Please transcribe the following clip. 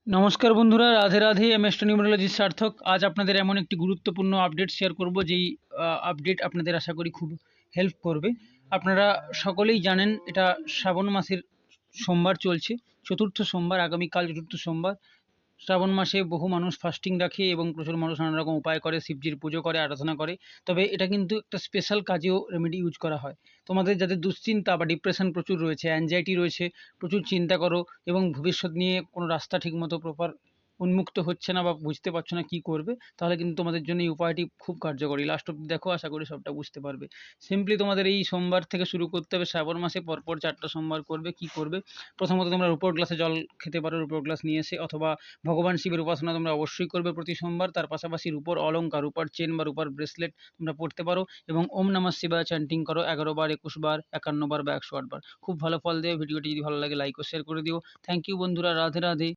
নমস্কার বন্ধুরা, রাধে রাধে। এমএসটা নিউমেরোলজির সার্থক। আজ আপনাদের এমন একটি গুরুত্বপূর্ণ আপডেট শেয়ার করব, যেই আপডেট আপনাদের আশা করি খুব হেল্প করবে। আপনারা সকলেই জানেন, এটা শ্রাবণ মাসের সোমবার চলছে, চতুর্থ সোমবার, আগামীকাল চতুর্থ সোমবার। শ্রাবণ মাসে বহু মানুষ ফাস্টিং রাখে এবং প্রচুর মানুষ নানা রকম উপায় করে, শিবজির পুজো করে, আরাধনা করে। তবে এটা কিন্তু একটা স্পেশাল কাজেও রেমেডি ইউজ করা হয়। তোমাদের যাদের দুশ্চিন্তা বা ডিপ্রেশন প্রচুর রয়েছে, অ্যাংজাইটি রয়েছে, প্রচুর চিন্তা করো এবং ভবিষ্যৎ নিয়ে কোনো রাস্তা ঠিকমতো প্রপার উন্মুক্ত হচ্ছে না বা বুঝতে পারছো না কী করবে, তাহলে কিন্তু তোমাদের জন্য এই উপায়টি খুব কার্যকরী। লাস্ট অব্দি দেখো, আশা করি সবটা বুঝতে পারবে। সিম্পলি তোমাদের এই সোমবার থেকে শুরু করতে হবে। শ্রাবণ মাসে পরপর 4টা সোমবার করবে। কি করবে? প্রথমত তোমরা রূপোর গ্লাসে জল খেতে পারো, রূপোর গ্লাস নিয়ে এসে, অথবা ভগবান শিবের উপাসনা তোমরা অবশ্যই করবে প্রতি সোমবার। তার পাশাপাশি রূপোর অলংকার, রূপার চেন বা রূপার ব্রেসলেট তোমরা পড়তে পারো এবং ওম নমঃ শিবায় চ্যান্টিং করো 11 বার, 21 বার, 51 বার বা 108 বার। খুব ভালো ফল দেবে। ভিডিওটি যদি ভালো লাগে লাইক ও শেয়ার করে দিও। থ্যাংক ইউ বন্ধুরা, রাধে রাধে।